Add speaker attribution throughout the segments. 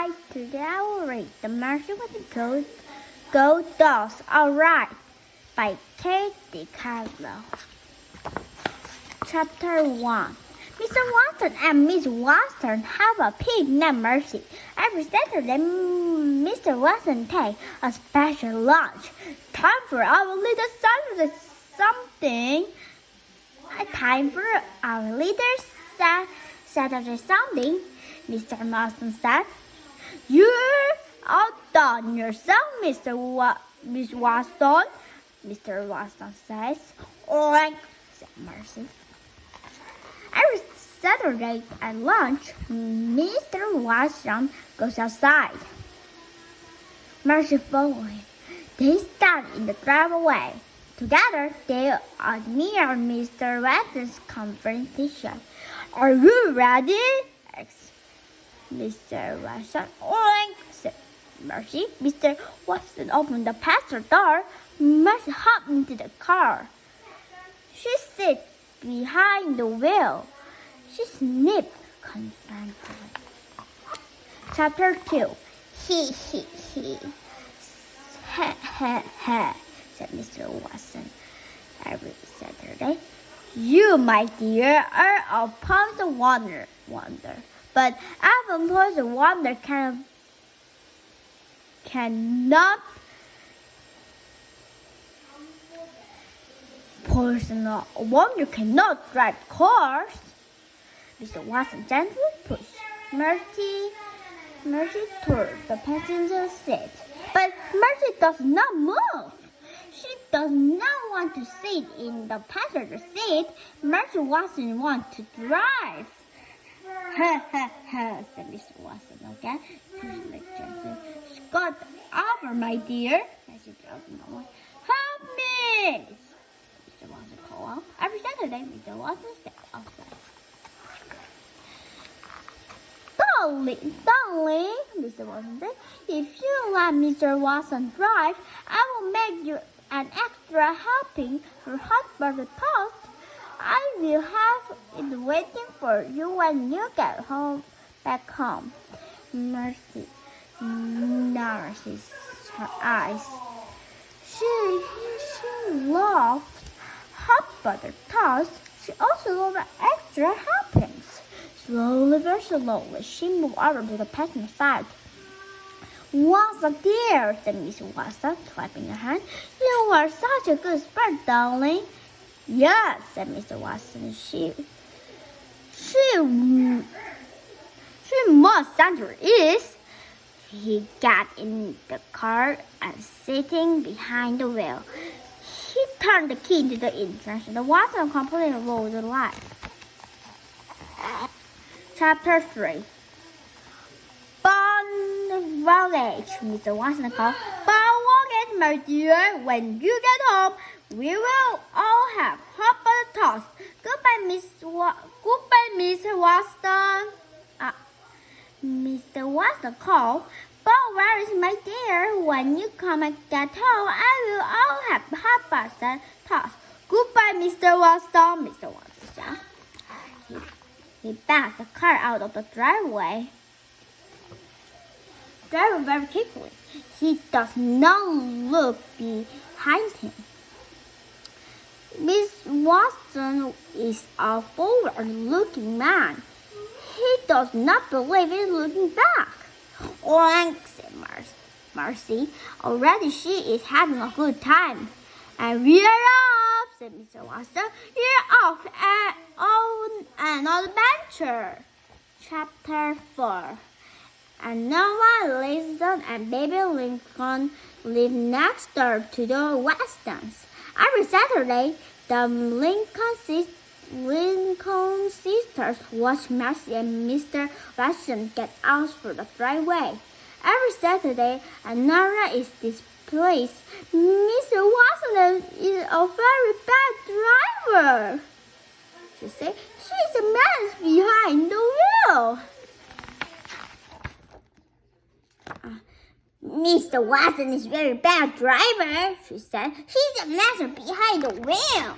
Speaker 1: right, today I will read The Merey Watson Goes Dolls Alright by Katie Caslow. Chapter 1. Mr. Watson and Miss Watson have a pig named Merecy. Every Saturday, Mr. Watson takes a special lunch. Time for our little Saturday something. Saturday something. Mr. Watson said, "You're outdone yourself, Miss Watson." Mr. Watson says, "Oink," said Merecy. Every Saturday at lunch, Mr. Watson goes outside. Merecy follows him. They stand in the driveway. Together, they admire Mr. Watson's conversation. "Are you ready?" asked Mr. Watson. "Oink," said Merecy. Mr. Watson opened the passenger door. Merecy hopped into the car. She sits behind the wheel. She sniffed confidently. Chapter 2. He. He, said Mr. Watson every Saturday. "You, my dear, are a Pumps wonder. But even Pumps wonder cannot personal wonder cannot drive cars." Mr. Watson gently pushed Merecy toward the passenger seat. But Merecy does not move. She does not want to sit in the passenger seat. Merecy Watson wants to drive. "Ha, ha, ha," said Mr. Watson again, pushing her gently. "Scott over, my dear." Merecy dropped away. "Help me!" Mr. Watson called out. Every Saturday, Mr. Watson stepped outside. Darling, Mr. Watson said, "if you let Mr. Watson drive, I will make you an extra helping for hot butter toast. I will have it waiting for you when you get back home." Merecy narrowed her eyes. She loved hot butter toast. She also loved extra helpings. Slowly, very slowly, she moved over to the passenger side. "Watson, dear," said Miss Watson, clapping her hand. "You are such a good sport, darling." "Yes," said Mr. Watson. She most certainly is." He got in the car and sitting behind the wheel. He turned the key into the ignition. The Watson completely rolled the light. Chapter 3. Bon voyage, Mr. Watson called. "Bon voyage, my dear. When you get home, we will all have hot butter toast. Goodbye, Mr. Watson." Mr. Watson called. "Bon voyage, my dear. When you come and get home, I will all have hot butter toast. Goodbye, Mr. Watson." Mr. Watson said. He backed the car out of the driveway. Driving very quickly. He does not look behind him. Miss Watson is a forward-looking man. He does not believe in looking back. "Oink," said Merecy. Already she is having a good time. "And we're off," said Mr. Watson. "We're off on an adventure." Chapter 4. And Noah, Lincoln, and Baby Lincoln live next door to the Watsons. Every Saturday, the Lincoln sisters watch Merecy and Mr. Watson get out for the driveway. Every Saturday, Nora is displeased. "Mr. Watson is a very bad driver," she said. "She's a mess behind the wheel." "Mr. Watson is a very bad driver," she said. "He's a mess behind the wheel."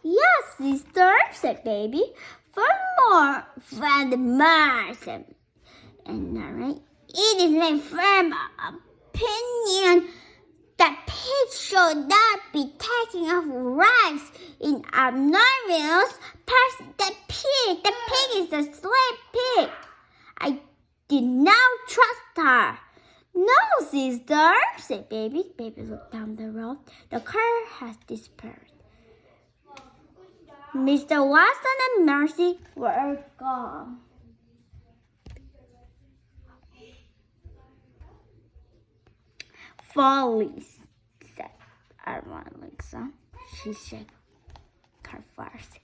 Speaker 1: "Yes, sister," said Baby. "For more, said and narrate. It is my firm opinion that pigs should not be taking off rice in obnoxious person. The pig is a slave pig. I did not trust her. No, sister, said Baby. Baby looked down the road. The car has disappeared. Mr. Watson and Merecy were gone. Follies, said Alexa. She shook her first.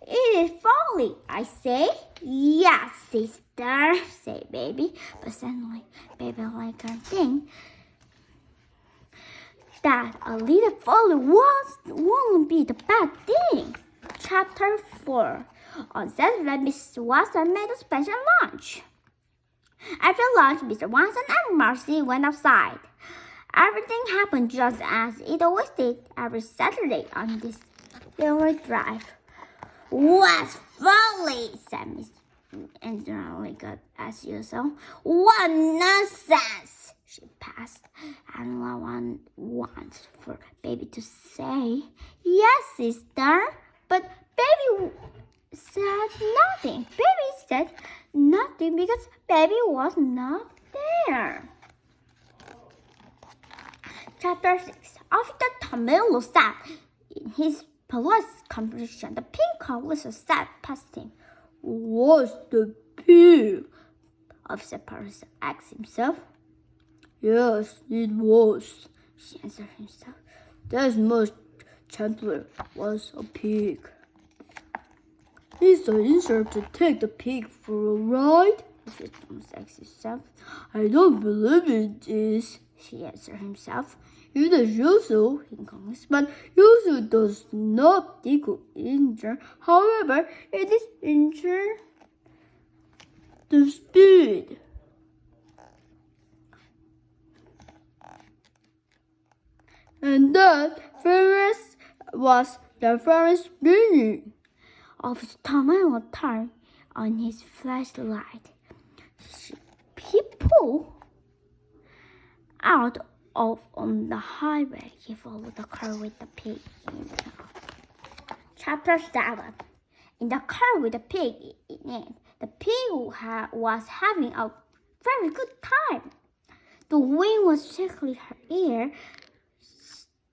Speaker 1: It is folly, I say. Yes, sister, said Baby. But suddenly, Baby liked her thing that a little folly won't be the bad thing. Chapter 4. On Saturday, Mrs. Watson made a special lunch. After lunch, Mr. Watson and Merecy went outside. Everything happened just as it always did every Saturday on this railway drive. What folly, said Miss Angela, as usual. What nonsense, she passed. And one wants for Baby to say, yes, sister, but Baby said nothing. Baby said nothing because Baby was not there. Chapter 6. After Tomillo sat in his police conversation, the pink officer sat past him. What's the pig? Officer Paris asked himself. Yes, it was, she answered himself. That much Chandler was a pig. Is the insert to take the pig for a ride? Officer Thomas asked himself. I don't believe it is, he answered himself. It is usual, he commented, but usual does not equal injure. However, it is injure the speed. And that Ferris was the Ferris spinning. Officer Tomillo turned on his flashlight. People out on the highway, he followed the car with the pig in it. Chapter 7. In the car with the pig in it, the pig was having a very good time. The wind was tickling her ear.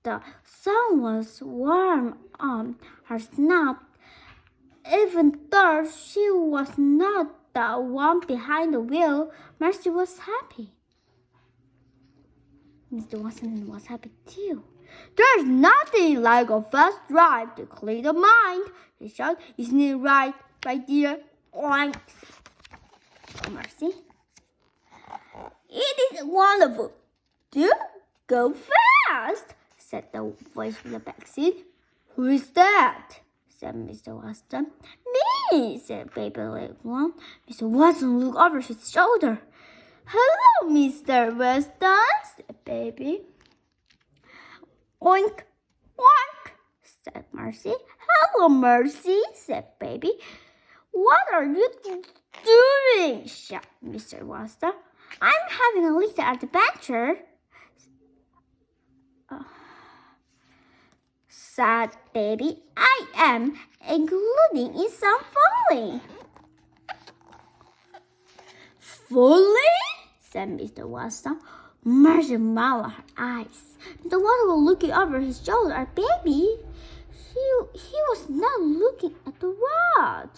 Speaker 1: The sun was warm on her snout. Even though she was not the one behind the wheel, Merecy was happy. Mr. Watson was happy too. There's nothing like a fast drive to clear the mind, he shouted. Isn't it right, my dear? Oink. Merecy. It is wonderful. Do go fast, said the voice from the back seat. Who is that? Said Mr. Watson. Me, said Baby Legrand. Mr. Watson looked over his shoulder. Hello, Mr. Watson, said Baby. Oink, oink, said Merecy. Hello, Merecy, said Baby. What are you doing? Shouted Mr. Watson. I'm having a little adventure, said Baby. I am, including in some folly. Folly? Said Mr. Watson. Merecy rolled her eyes. The Watson was looking over his shoulder at Baby. He was not looking at the road.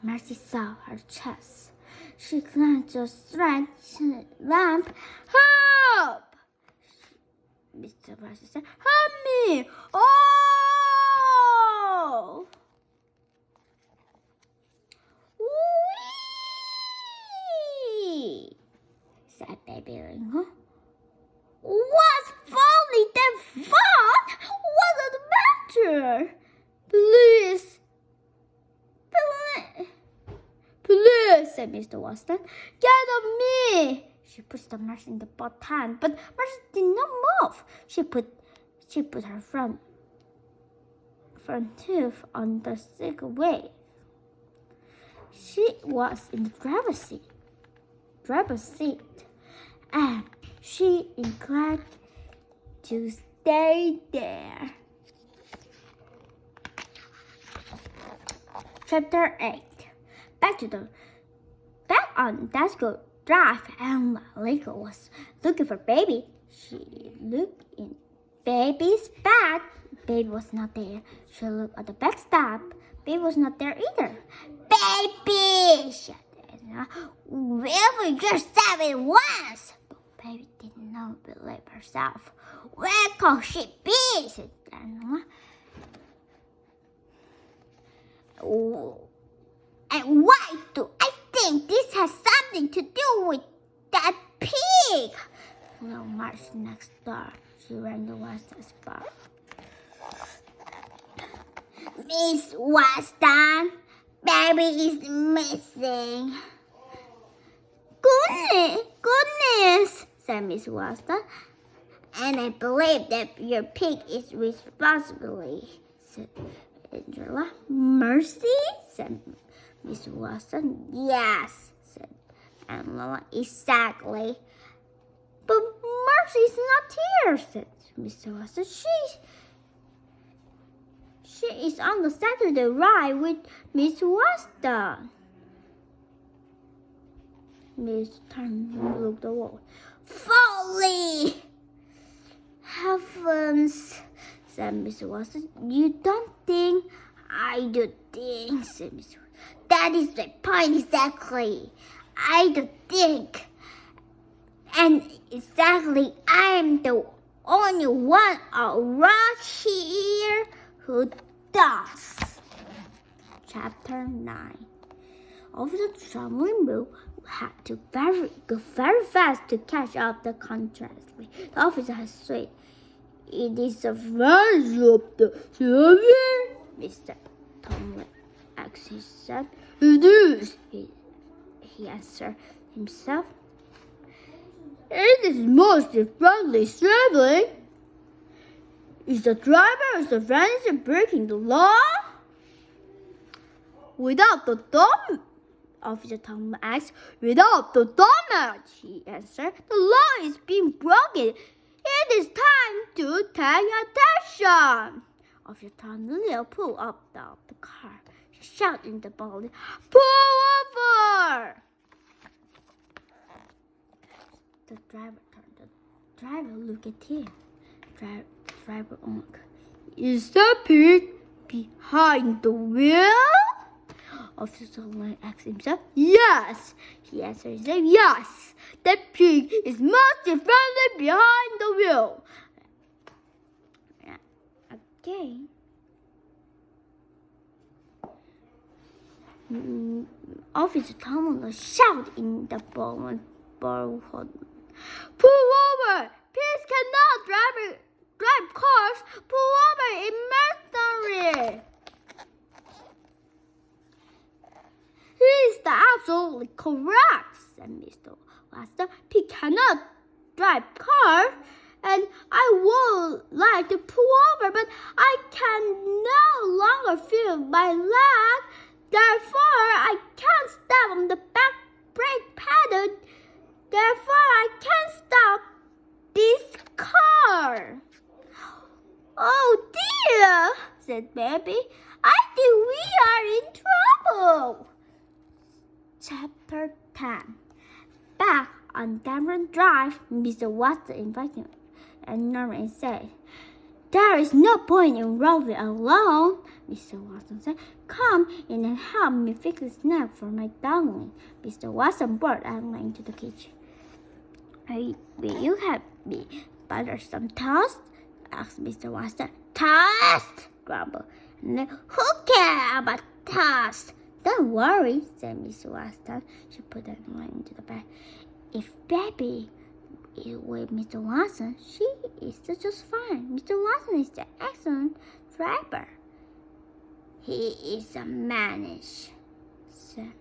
Speaker 1: Merecy saw her chest. She glanced at the strange lamp. Help! Mr. Watson said, help me! Oh! Whee! Said Baby Lingo. What's folly then fun? What's adventure? Please, said Mr. Watson. Get on me! She pushed the Merecy in the button, but Merecy did not move. She put her front tooth on the cigarette. She was in the driver's seat, and she is glad to stay there. Chapter 8. Back on Dasco Drive, and Lego was looking for Baby. She looked in Baby's bag. Baby was not there. She looked at the backstop. Baby was not there either. Baby! She said, "Will just have it once?" But Baby didn't know, believe herself. "Where could she be?" said Daniela. "And why do I think this has something to do with that pig?" Flo marched next door. She ran towards the spot. "Miss Watson, Baby is missing." Goodness, said Miss Watson. "And I believe that your pig is responsible," said Angela. "Mercy?" said Miss Watson. "Yes," said Angela. "Exactly." "But Mercy's not here," said Mr. Watson. She is on the Saturday ride with Miss Watson." Miss Turner looked away. "Folly! Heavens," said Miss Watson. "You don't think?" "I do think," said Miss Watson. "That is the point exactly. I do think. And exactly, I'm the only one around here who does." Chapter 9. Officer Trumlin had to go very fast to catch up the contrast. The officer had said, "It is the friends of the service." Mr. Tomlin asked, he said. "It is," he answered himself. "It is most friendly traveling. Is the driver of the friends breaking the law?" "Without the thumb," Officer Tom asked. "Without the thumb," he answered. "The law is being broken. It is time to take attention." Officer Tom pulled up the car. He shouted in the body, "Pull over!" The driver turned. The driver looked at him. Driver asked, "Is the pig behind the wheel?" Officer Solomon asked himself. "Yes," he answered. He said, "Yes, the pig is most friendly behind the wheel." Again, Officer Solomon shouted in the borehole. "Pull over! Pigs cannot drive cars. Pull over immediately." "He is absolutely correct," said Mr. Watson. "Pig cannot drive cars, and I would like to pull over, but I can no longer feel my leg. Therefore, I can't step on the back brake pedal. Therefore, I can't stop this car." "Oh dear," said Baby. "I think we are in trouble." Chapter 10. Back on Cameron Drive, Mr. Watson invited Norman and said, "There is no point in roving alone." Mr. Watson said, "Come in and help me fix a snack for my darling." Mr. Watson brought Anna into the kitchen. Will you help me butter some toast?" asked Mr. Watson. "Toast?" grumbled. "Who cares about toast?" "Don't worry," said Miss Watson. She put Anna into the bag. "If Baby is with Mr. Watson, she is just fine. Mr. Watson is an excellent driver." "He is a menace," said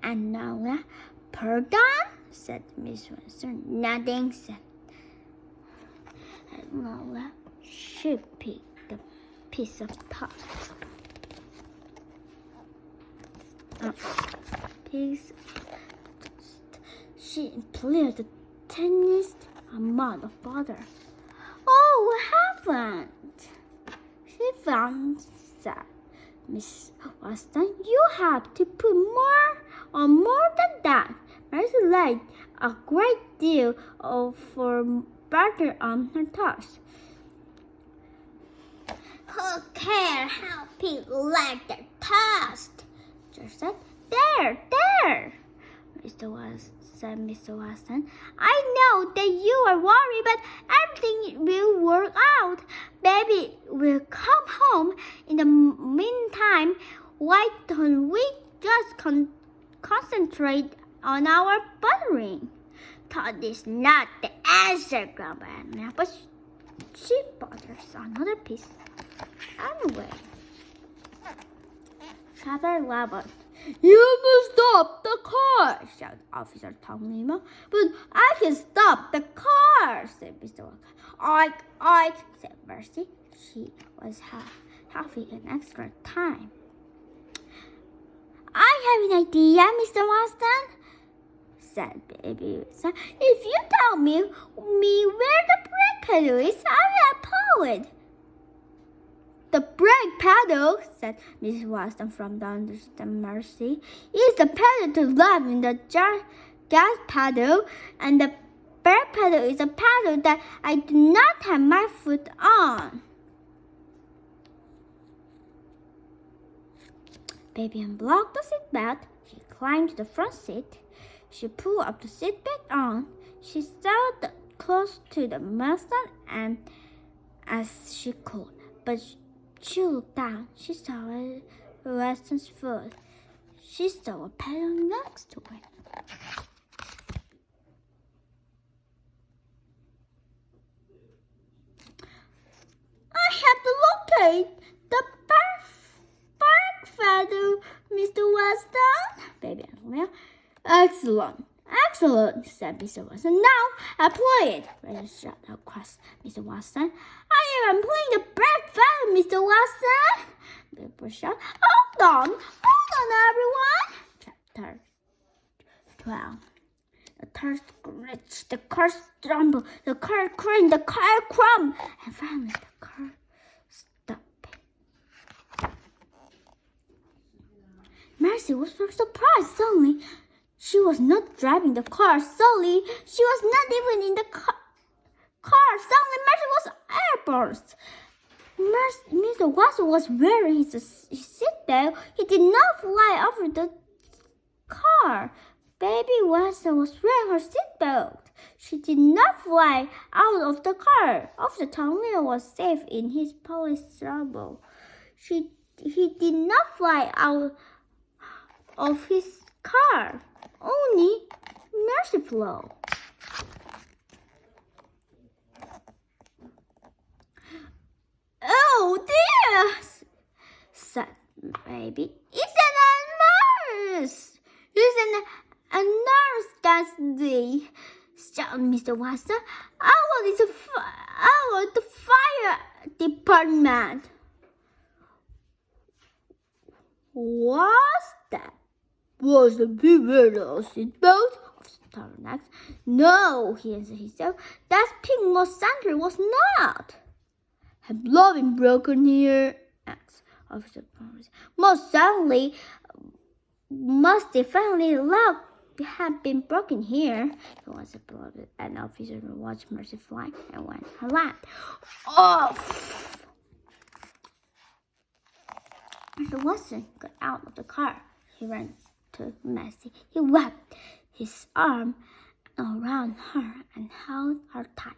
Speaker 1: Anna. "Pardon?" said Miss Watson. "Nothing," said Anna. She picked a piece of toast. Pigs. She employed the tiniest amount of butter. Oh, heavens! She found that Miss Watson, you have to put more than that. Merecy laid a great deal of butter on her toast. Who cares how people like their toast? Just said, there. Said Mr. Watson. I know that you are worried, but everything will work out. Baby will come home. In the meantime, why don't we just concentrate on our buttering? That is not the answer, grumbled Anna, but she butters another piece. Anyway, Chapter 11. You must stop the car, shouted Officer Tom Lima. But I can stop the car, said Mr. Watson. Ike, said Merecy. She was having an extra time. I have an idea, Mr. Watson, said Baby Watson. If you tell me where the brake pedal is, I will pull it. The brake pedal, said Mrs. Watson from down the Merecy, is the pedal to left in the gas pedal, and the brake pedal is a pedal that I do not have my foot on. Baby unblocked the seatbelt. She climbed to the front seat. She pulled up the seatbelt on. She sat close to the Mustang and as she could, but she looked down. She saw Watson's foot. She saw a pedal next to it. I have to locate the brake pedal, Mr. Watson. Baby Angela. Excellent, said Mr. Watson. Now apply it. Ready shot across Mr. Watson. I am applying the brake pedal, Mr. Watson. Baby shot. Hold on, everyone. Chapter 12. The tires screeched, the car stumbled, the car cranked, the car crumbled, and finally the car stopped. Merecy was so surprised. Suddenly, she was not driving the car. Suddenly, she was not even in the car. Suddenly, Merecy was airburst. Mr. Watson was wearing his seatbelt. He did not fly over the car. Baby Watson was wearing her seatbelt. She did not fly out of the car. Officer Tom Leo was safe in his police trouble. He did not fly out of his car. Only Merecy flew. Oh dear, said Baby. It's an nurse. It's a nurse that's the, shouted Mr. Watson. I want the fire department. What's that? Was the people seatbelt? Next. No, he answered himself. That pink Monsanto was not. Have blood been broken here? Asked Officer Powers. Most certainly, must definitely love have been broken here. He was applauded, and officer watched Merecy fly and went her lap. Off! Mr. Watson got out of the car. He ran to Merecy. He wrapped his arm around her and held her tight.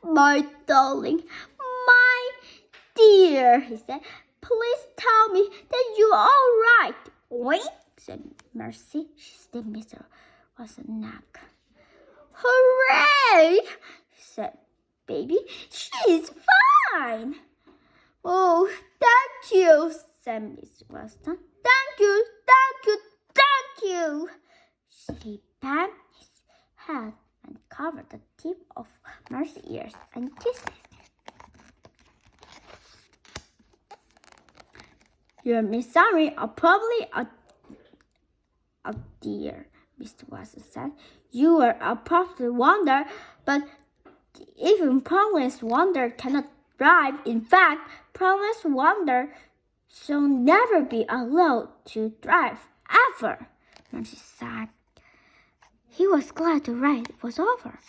Speaker 1: My darling, my dear, he said, please tell me that you're all right. Wait, said Merecy. She stabbed Mr. Watson's neck. Hooray, said Baby. She's fine. Oh, thank you, said Miss Watson. Thank you. He patted his head and covered the tip of Merecy's ears and kissed it. Your Miss Sari are probably "Oh dear," Mr. Watson said. "You are a perfect wonder, but even Promise Wonder cannot drive. In fact, Promise Wonder shall never be allowed to drive, ever." Merecy sighed. He was glad the ride was over.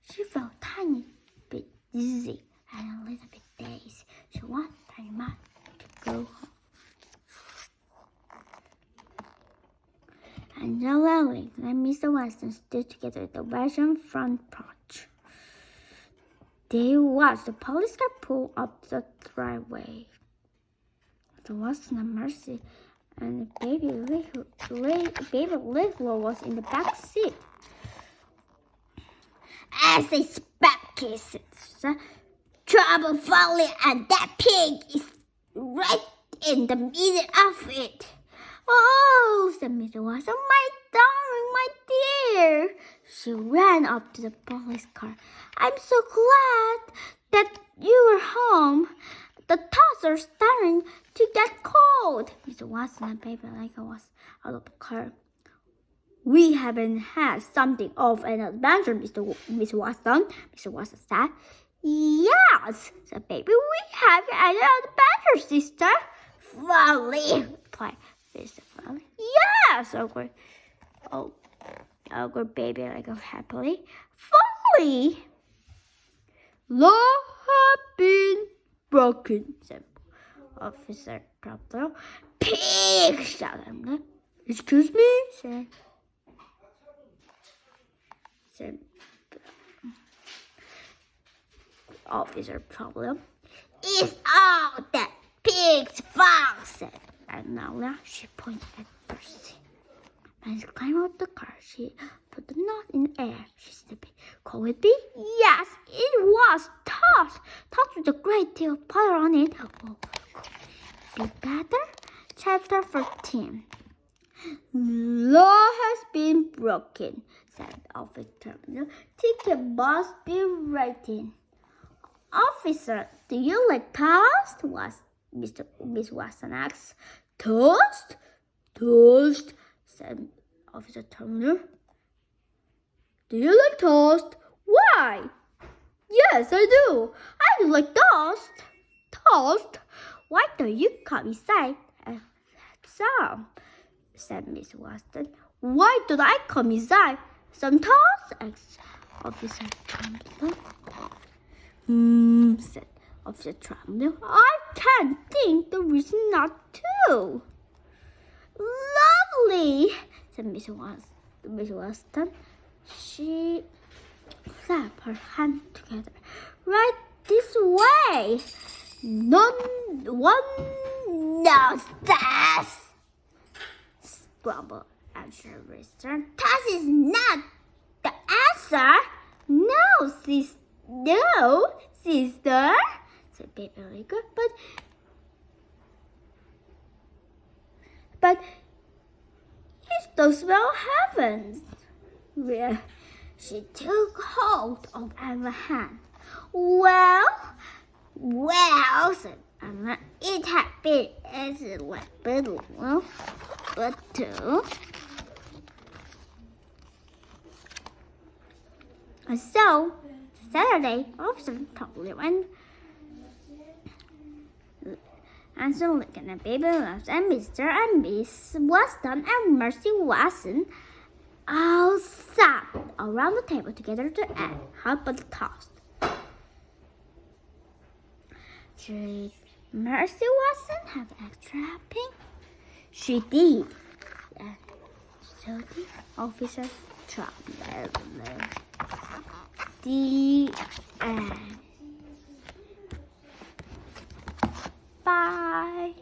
Speaker 1: She felt a tiny bit dizzy and a little bit dazed. She wanted very much to go home. And Joe Lily and Mr. Watson stood together at the wagon front porch. They watched the police car pull up the driveway. The Watson and Merecy and baby Little was in the back seat. "As expected," said "trouble falling, and that pig is right in the middle of it." "Oh," said Mr. Watson, "my darling, my dear." She ran up to the police car. "I'm so glad that you are home. The tots are starting to get cold." Mr. Watson and Baby Lego was out of the car. "We haven't had something of an adventure, Miss Watson," Mr. Watson said. "Yes," said Baby, "we have had an adventure, sister." "Folly," replied Sister Folly. "Yes," agreed Baby Lego happily. "Folly." "Law have been broken," said Officer Trouble. "Pig!" shouted him. "Excuse me," said Officer Trouble. "It's all that pig's fault," said Anola. She pointed at Merecy. As she climbed out the car, she put the knot in the air. She snipped. "Could it be?" Yes, it was Tots. Tots with a great deal of butter on it. Oh, could it be better? Chapter 14. "Law has been broken," said Officer. "Ticket must be written." "Officer, do you like toast?" was Miss Watson asked. "Toast?" "Toast," said Officer Turner. "Do you like toast?" "Why?" "Yes, I do. I do like toast." "Toast? Why don't you come inside and have some?" said Miss Watson. "Why don't I come inside? Some toast?" asked Officer Turner. Said Officer Trumbull. "I can't think the reason not to." "Lovely," said Miss Watson. She clapped her hands together. "Right this way." "One knows that," grumbled Answer Rister. "That is not the answer." No, sister," said Baby Lego. But it's those well heavens. Where she took hold of Anna's hand. Well, said Anna, "it had been easy like little, but too." And so, Saturday, Officer Trouble and so Lincoln and Baby Loves and Mr. and Miss Watson and Merecy Watson all sat around the table together to eat hot buttered toast. Did Merecy Watson have extra helping? She did. So did Officer Trouble. The end. Bye.